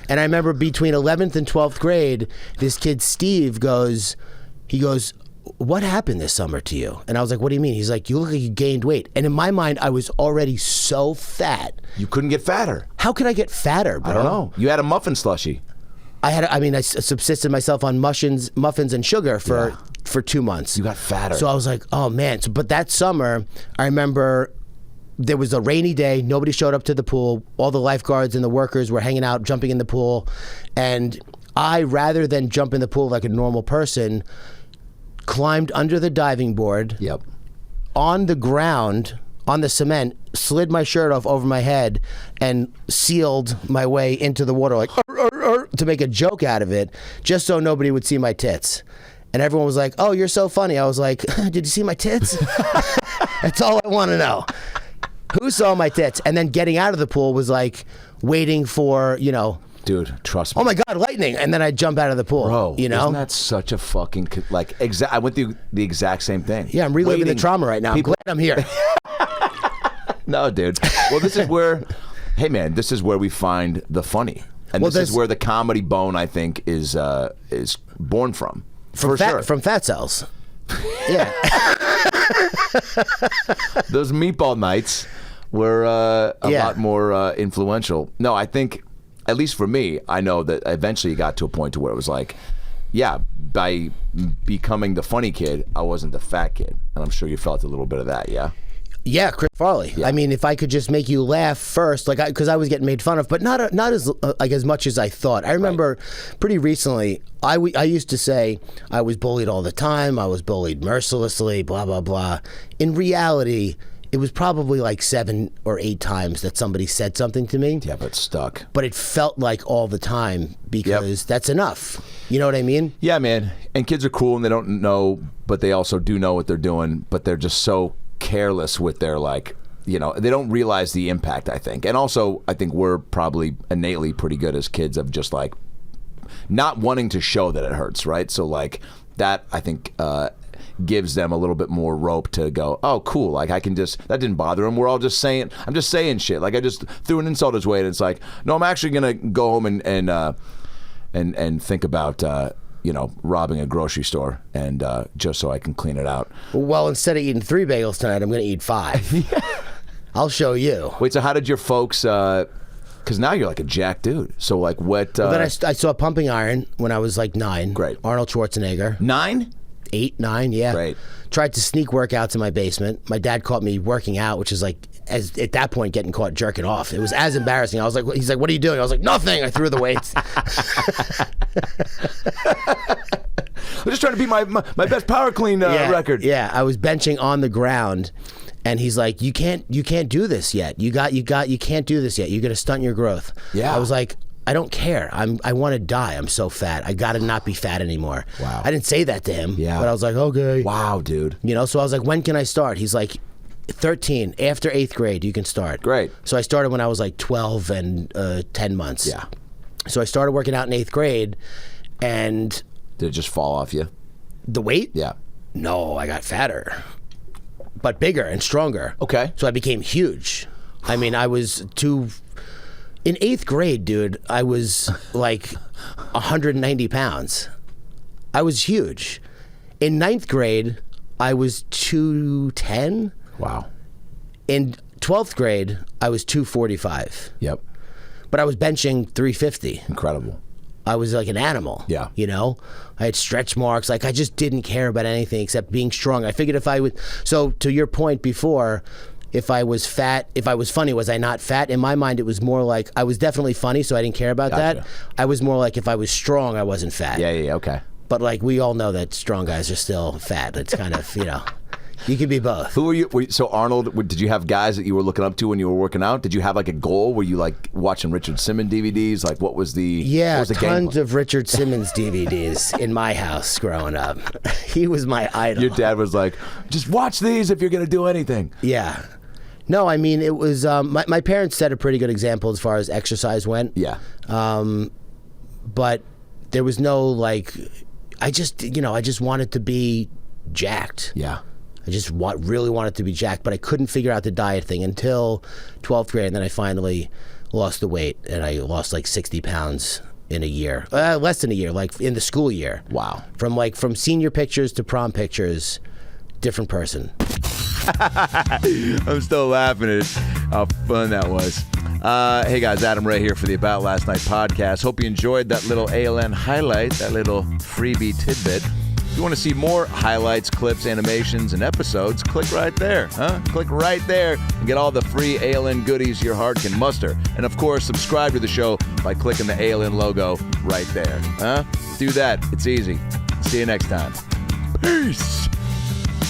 And I remember between 11th and 12th grade, this kid Steve goes, what happened this summer to you? And I was like, what do you mean? He's like, you look like you gained weight. And in my mind, I was already so fat. You couldn't get fatter. How could I get fatter, bro? I don't know. You had a muffin slushie. I subsisted myself on muffins and sugar for 2 months. You got fatter. So I was like, oh man. But that summer, I remember there was a rainy day. Nobody showed up to the pool. All the lifeguards and the workers were hanging out, jumping in the pool. And I, rather than jump in the pool like a normal person, climbed under the diving board. Yep. On the ground, on the cement, slid my shirt off over my head and sealed my way into the water like to make a joke out of it, just so nobody would see my tits. And everyone was like, oh, you're so funny. I was like, did you see my tits? That's all I want to know. Who saw my tits? And then getting out of the pool was like waiting for, Dude, trust me. Oh my God, lightning! And then I jump out of the pool. Bro, isn't that such a fucking I went through the exact same thing. Yeah, I'm reliving the trauma right now. I'm glad I'm here. No, dude. Well, this is where, hey man, this is where we find the funny, and this is where the comedy bone, I think, is born from. For sure, from fat cells. Yeah. Those meatball nights were a lot more influential. No, I think. At least for me, I know that eventually it got to a point to where it was like, yeah, by becoming the funny kid, I wasn't the fat kid. And I'm sure you felt a little bit of that, yeah? Yeah, Chris Farley. Yeah. I mean, if I could just make you laugh first, because I was getting made fun of, but not as much as I thought. I remember pretty recently, I used to say I was bullied all the time. I was bullied mercilessly, blah, blah, blah. In reality, it was probably like 7 or 8 times that somebody said something to me. Yeah, but it stuck. But it felt like all the time because that's enough. You know what I mean? Yeah, man. And kids are cool and they don't know, but they also do know what they're doing, but they're just so careless with their they don't realize the impact, I think. And also, I think we're probably innately pretty good as kids of just not wanting to show that it hurts, right? So that, I think, gives them a little bit more rope to go, oh, cool. I can just, that didn't bother him. We're all just saying, I'm just saying shit. I just threw an insult his way, and it's like, no, I'm actually going to go home and think about, robbing a grocery store and just so I can clean it out. Well, instead of eating 3 bagels tonight, I'm going to eat 5. I'll show you. Wait, so how did your folks, because now you're like a jacked dude. So what? Well, then I saw Pumping Iron when I was 9. Great. Arnold Schwarzenegger. 9? 8, 9, yeah. Great. Tried to sneak workouts in my basement. My dad caught me working out, which is as at that point getting caught jerking off. It was as embarrassing. I was like, he's like, what are you doing? I was like, nothing. I threw the weights. I'm just trying to beat my best power clean record. Yeah, I was benching on the ground, and he's like, you can't do this yet. You can't do this yet. You're gonna stunt your growth. Yeah. I was like, I don't care. I want to die. I'm so fat. I got to not be fat anymore. Wow. I didn't say that to him. Yeah. But I was like, okay. Wow, dude. So I was like, when can I start? He's like, 13. After 8th grade, you can start. Great. So I started when I was 12 and 10 months. Yeah. So I started working out in 8th grade, and did it just fall off you? The weight? Yeah. No, I got fatter, but bigger and stronger. Okay. So I became huge. I mean, I was in 8th grade, dude, I was 190 pounds. I was huge. In 9th grade, I was 210. Wow. In 12th grade, I was 245. Yep. But I was benching 350. Incredible. I was like an animal. Yeah. I had stretch marks. I just didn't care about anything except being strong. I figured if I would, so to your point before, if I was fat, if I was funny, was I not fat? In my mind, it was more like I was definitely funny, so I didn't care about that. I was more like if I was strong, I wasn't fat. Yeah, okay. But we all know that strong guys are still fat. It's kind of, you can be both. Who were you? So Arnold, did you have guys that you were looking up to when you were working out? Did you have a goal? Were you watching Richard Simmons DVDs? What was the tons of Richard Simmons DVDs in my house growing up. He was my idol. Your dad was like, just watch these if you're going to do anything. Yeah. No, I mean, it was, my parents set a pretty good example as far as exercise went. Yeah. But there was no, I just wanted to be jacked. Yeah. I just really wanted to be jacked, but I couldn't figure out the diet thing until 12th grade, and then I finally lost the weight, and I lost like 60 pounds in a year. Less than a year, like in the school year. Wow. From senior pictures to prom pictures, different person. I'm still laughing at how fun that was. Hey guys, Adam Ray here for the About Last Night podcast. Hope you enjoyed that little ALN highlight, that little freebie tidbit. If you want to see more highlights, clips, animations, and episodes, click right there. Click right there and get all the free ALN goodies your heart can muster. And of course, subscribe to the show by clicking the ALN logo right there. Do that. It's easy. See you next time. Peace.